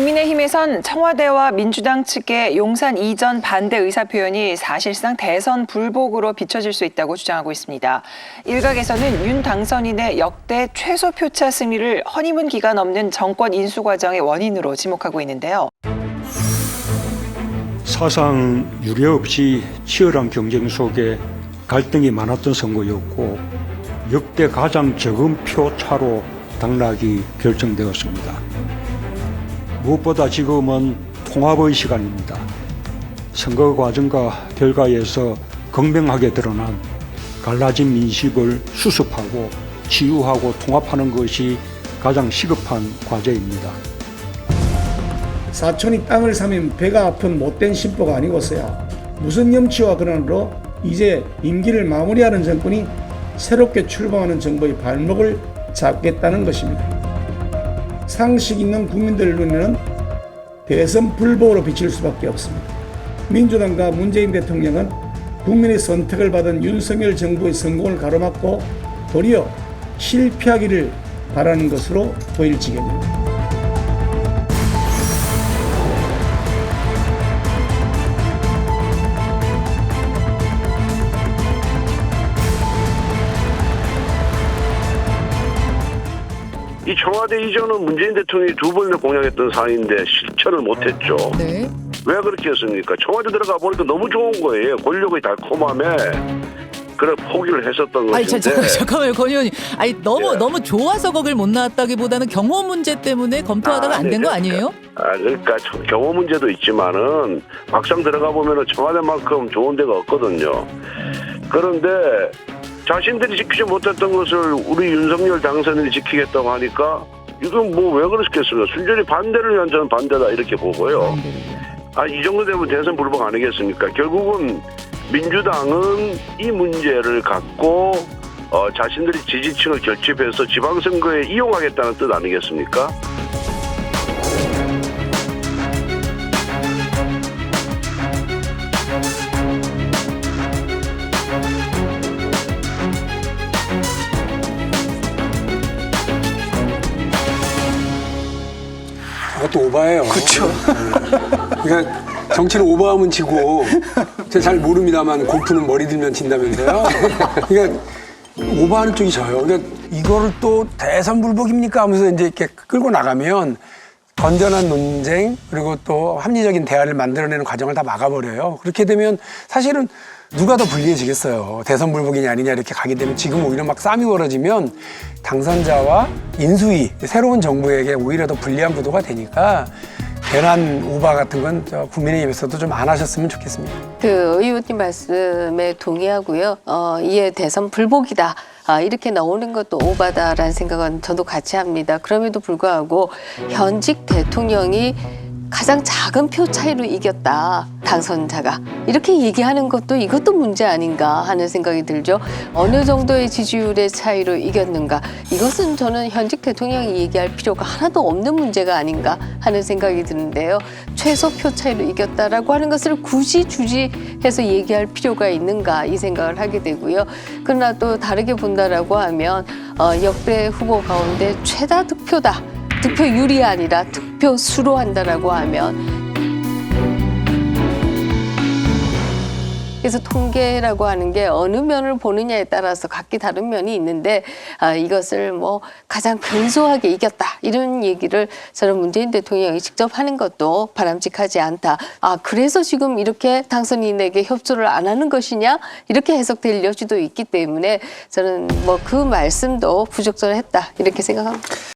국민의힘에선 청와대와 민주당 측의 용산 이전 반대 의사표현이 사실상 대선 불복으로 비춰질 수 있다고 주장하고 있습니다. 일각에서는 윤 당선인의 역대 최소 표차 승리를 허니문 기간 없는 정권 인수 과정의 원인으로 지목하고 있는데요. 사상 유례 없이 치열한 경쟁 속에 갈등이 많았던 선거였고 역대 가장 적은 표 차로 당락이 결정되었습니다. 무엇보다 지금은 통합의 시간입니다. 선거 과정과 결과에서 극명하게 드러난 갈라진 민심을 수습하고 치유하고 통합하는 것이 가장 시급한 과제입니다. 사촌이 땅을 사면 배가 아픈 못된 심보가 아니고서야 무슨 염치와 근원으로 이제 임기를 마무리하는 정권이 새롭게 출범하는 정부의 발목을 잡겠다는 것입니다. 상식 있는 국민들 눈에는 대선 불복으로 비칠 수밖에 없습니다. 민주당과 문재인 대통령은 국민의 선택을 받은 윤석열 정부의 성공을 가로막고 도리어 실패하기를 바라는 것으로 보일 지경입니다. 이 청와대 이전은 문재인 대통령이 두 번이나 공약했던 사안인데 실천을 못했죠. 네. 왜 그렇게 했습니까? 청와대 들어가 보니까 너무 좋은 거예요. 권력의 달콤함에 그래 포기를 했었던 것인데. 아니 잠깐만요, 권 의원님. 아니 예. 너무 좋아서 거길 못 나왔다기보다는 경호 문제 때문에 검토하다가 안 된 거 아니에요? 그러니까 경호 문제도 있지만은 막상 들어가 보면은 청와대만큼 좋은 데가 없거든요. 그런데 자신들이 지키지 못했던 것을 우리 윤석열 당선인이 지키겠다고 하니까 이건 뭐 왜 그렇겠습니까? 순전히 반대를 위한 저는 반대다 이렇게 보고요. 이 정도 되면 대선 불복 아니겠습니까? 결국은 민주당은 이 문제를 갖고 자신들이 지지층을 결집해서 지방선거에 이용하겠다는 뜻 아니겠습니까? 그것도 오바예요. 그렇죠. 그러니까 정치는 오버하면 지고 제가 잘 모릅니다만 골프는 머리 들면 진다면서요. 그러니까 오버하는 쪽이 져요. 그러니까 이거를 또 대선 불복입니까 하면서 이제 이렇게 끌고 나가면 건전한 논쟁 그리고 또 합리적인 대화를 만들어내는 과정을 다 막아버려요. 그렇게 되면 사실은 누가 더 불리해지겠어요. 대선 불복이냐 아니냐 이렇게 가게 되면 지금 오히려 막 싸움이 벌어지면 당선자와 인수위 새로운 정부에게 오히려 더 불리한 구도가 되니까 괜한 오바 같은 건 국민의힘에서도 좀 안 하셨으면 좋겠습니다. 그 의원님 말씀에 동의하고요. 이에 대선 불복이다. 이렇게 나오는 것도 오바다라는 생각은 저도 같이 합니다. 그럼에도 불구하고 현직 대통령이 가장 작은 표 차이로 이겼다. 당선자가. 이렇게 얘기하는 것도 이것도 문제 아닌가 하는 생각이 들죠. 어느 정도의 지지율의 차이로 이겼는가. 이것은 저는 현직 대통령이 얘기할 필요가 하나도 없는 문제가 아닌가 하는 생각이 드는데요. 최소 표 차이로 이겼다라고 하는 것을 굳이 주지해서 얘기할 필요가 있는가 이 생각을 하게 되고요. 그러나 또 다르게 본다라고 하면 역대 후보 가운데 최다 득표다. 득표율이 아니라 득표수로 한다라고 하면 그래서 통계라고 하는 게 어느 면을 보느냐에 따라서 각기 다른 면이 있는데 이것을 뭐 가장 근소하게 이겼다 이런 얘기를 저는 문재인 대통령이 직접 하는 것도 바람직하지 않다. 그래서 지금 이렇게 당선인에게 협조를 안 하는 것이냐 이렇게 해석될 여지도 있기 때문에 저는 뭐 그 말씀도 부적절했다 이렇게 생각합니다.